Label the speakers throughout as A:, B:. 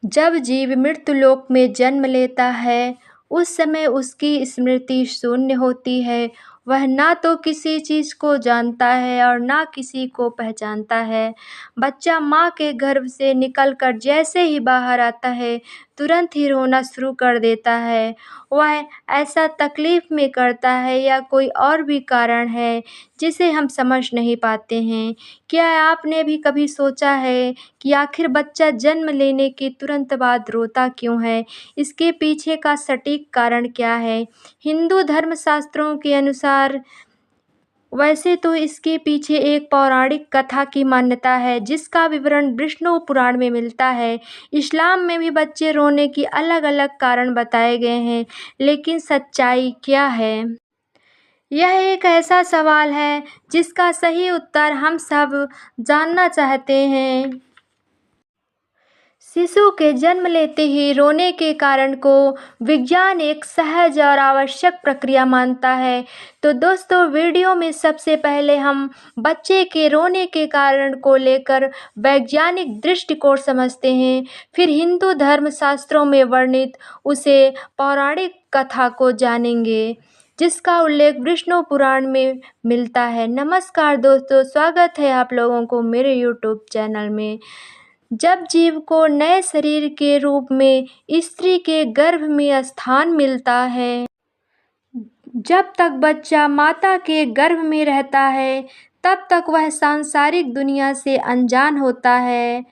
A: जब जीव मृत्युलोक में जन्म लेता है, उस समय उसकी स्मृति शून्य होती है। वह ना तो किसी चीज़ को जानता है और ना किसी को पहचानता है। बच्चा माँ के गर्भ से निकलकर जैसे ही बाहर आता है, तुरंत ही रोना शुरू कर देता है। वह ऐसा तकलीफ में करता है या कोई और भी कारण है जिसे हम समझ नहीं पाते हैं। क्या आपने भी कभी सोचा है कि आखिर बच्चा जन्म लेने के तुरंत बाद रोता क्यों है? इसके पीछे का सटीक कारण क्या है? हिंदू धर्मशास्त्रों के अनुसार वैसे तो इसके पीछे एक पौराणिक कथा की मान्यता है, जिसका विवरण विष्णु पुराण में मिलता है। इस्लाम में भी बच्चे रोने की अलग-अलग कारण बताए गए हैं, लेकिन सच्चाई क्या है? यह एक ऐसा सवाल है जिसका सही उत्तर हम सब जानना चाहते हैं। शिशु के जन्म लेते ही रोने के कारण को विज्ञान एक सहज और आवश्यक प्रक्रिया मानता है। तो दोस्तों, वीडियो में सबसे पहले हम बच्चे के रोने के कारण को लेकर वैज्ञानिक दृष्टिकोण समझते हैं, फिर हिंदू धर्मशास्त्रों में वर्णित उसे पौराणिक कथा को जानेंगे, जिसका उल्लेख विष्णु पुराण में मिलता है। नमस्कार दोस्तों, स्वागत है आप लोगों को मेरे यूट्यूब चैनल में। जब जीव को नए शरीर के रूप में स्त्री के गर्भ में स्थान मिलता है, जब तक बच्चा माता के गर्भ में रहता है, तब तक वह सांसारिक दुनिया से अनजान होता है।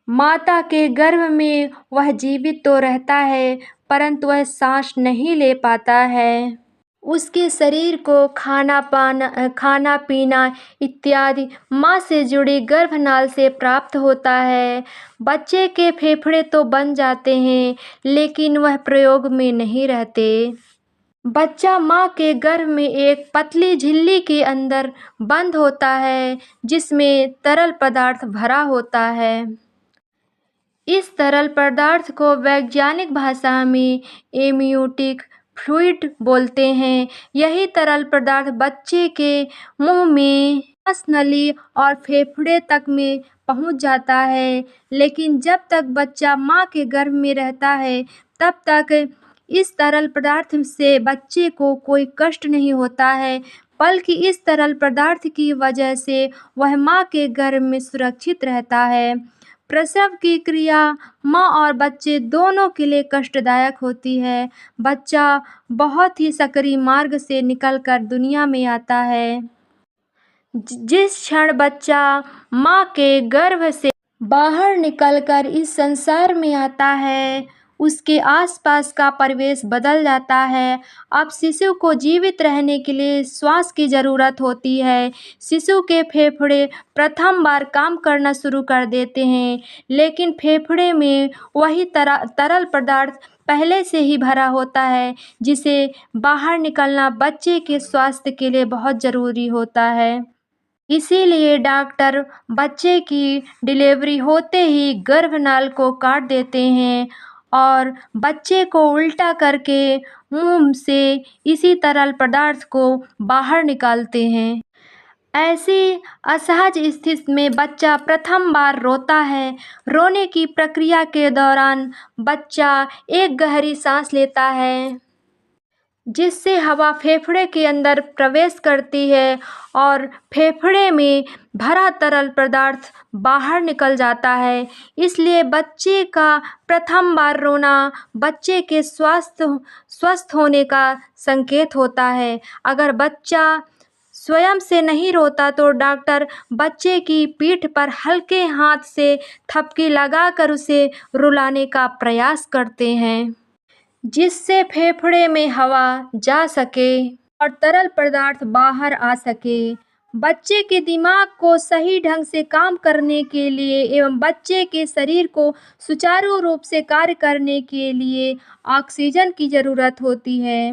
A: माता के गर्भ में वह जीवित तो रहता है, परंतु वह सांस नहीं ले पाता है। उसके शरीर को खाना पीना इत्यादि माँ से जुड़ी गर्भनाल से प्राप्त होता है। बच्चे के फेफड़े तो बन जाते हैं, लेकिन वह प्रयोग में नहीं रहते। बच्चा माँ के गर्भ में एक पतली झिल्ली के अंदर बंद होता है, जिसमें तरल पदार्थ भरा होता है। इस तरल पदार्थ को वैज्ञानिक भाषा में एम्नियोटिक फ्लूइड बोलते हैं। यही तरल पदार्थ बच्चे के मुंह में, श्वास नली और फेफड़े तक में पहुंच जाता है। लेकिन जब तक बच्चा माँ के गर्भ में रहता है, तब तक इस तरल पदार्थ से बच्चे को कोई कष्ट नहीं होता है, बल्कि इस तरल पदार्थ की वजह से वह माँ के गर्भ में सुरक्षित रहता है। प्रसव की क्रिया माँ और बच्चे दोनों के लिए कष्टदायक होती है। बच्चा बहुत ही सक्रिय मार्ग से निकलकर दुनिया में आता है। जिस क्षण बच्चा माँ के गर्भ से बाहर निकलकर इस संसार में आता है, उसके आसपास का परिवेश बदल जाता है। अब शिशु को जीवित रहने के लिए श्वास की ज़रूरत होती है। शिशु के फेफड़े प्रथम बार काम करना शुरू कर देते हैं, लेकिन फेफड़े में वही तरल पदार्थ पहले से ही भरा होता है, जिसे बाहर निकलना बच्चे के स्वास्थ्य के लिए बहुत ज़रूरी होता है। इसीलिए डॉक्टर बच्चे की डिलीवरी होते ही गर्भनाल को काट देते हैं और बच्चे को उल्टा करके मुंह से इसी तरल पदार्थ को बाहर निकालते हैं। ऐसी असहज स्थिति में बच्चा प्रथम बार रोता है। रोने की प्रक्रिया के दौरान बच्चा एक गहरी सांस लेता है, जिससे हवा फेफड़े के अंदर प्रवेश करती है और फेफड़े में भरा तरल पदार्थ बाहर निकल जाता है। इसलिए बच्चे का प्रथम बार रोना बच्चे के स्वस्थ होने का संकेत होता है। अगर बच्चा स्वयं से नहीं रोता तो डॉक्टर बच्चे की पीठ पर हल्के हाथ से थपकी लगाकर उसे रुलाने का प्रयास करते हैं, जिससे फेफड़े में हवा जा सके और तरल पदार्थ बाहर आ सके। बच्चे के दिमाग को सही ढंग से काम करने के लिए एवं बच्चे के शरीर को सुचारू रूप से कार्य करने के लिए ऑक्सीजन की ज़रूरत होती है।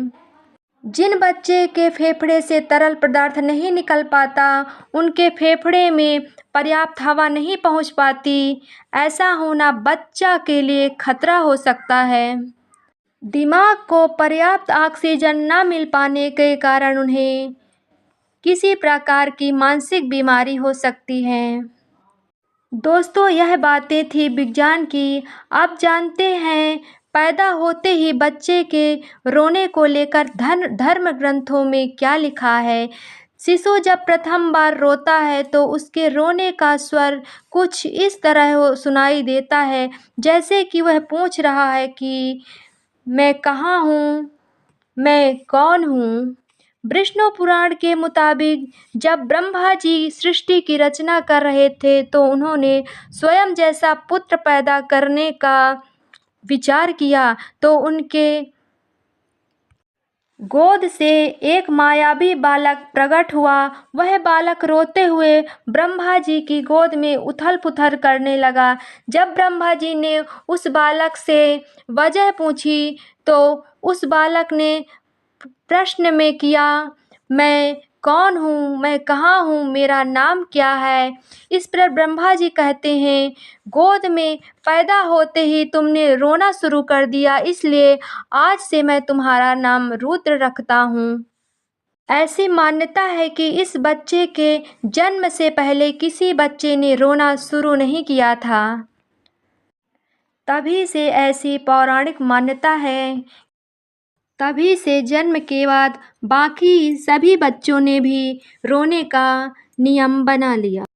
A: जिन बच्चे के फेफड़े से तरल पदार्थ नहीं निकल पाता, उनके फेफड़े में पर्याप्त हवा नहीं पहुंच पाती। ऐसा होना बच्चा के लिए खतरा हो सकता है। दिमाग को पर्याप्त ऑक्सीजन न मिल पाने के कारण उन्हें किसी प्रकार की मानसिक बीमारी हो सकती है, दोस्तों, यह बातें थी विज्ञान की। अब जानते हैं पैदा होते ही बच्चे के रोने को लेकर धर्म ग्रंथों में क्या लिखा है। शिशु जब प्रथम बार रोता है तो उसके रोने का स्वर कुछ इस तरह सुनाई देता है, जैसे कि वह पूछ रहा है कि मैं कहाँ हूँ, मैं कौन हूँ। विष्णु पुराण के मुताबिक जब ब्रह्मा जी सृष्टि की रचना कर रहे थे तो उन्होंने स्वयं जैसा पुत्र पैदा करने का विचार किया, तो उनके गोद से एक मायावी बालक प्रकट हुआ। वह बालक रोते हुए ब्रह्मा जी की गोद में उथल-पुथल करने लगा। जब ब्रह्मा जी ने उस बालक से वजह पूछी तो उस बालक ने प्रश्न में किया, मैं कौन हूँ, मैं कहाँ हूँ, मेरा नाम क्या है। इस पर ब्रह्मा जी कहते हैं, गोद में पैदा होते ही तुमने रोना शुरू कर दिया, इसलिए आज से मैं तुम्हारा नाम रुद्र रखता हूँ। ऐसी मान्यता है कि इस बच्चे के जन्म से पहले किसी बच्चे ने रोना शुरू नहीं किया था। तभी से ऐसी पौराणिक मान्यता है। तभी से जन्म के बाद बाकी सभी बच्चों ने भी रोने का नियम बना लिया।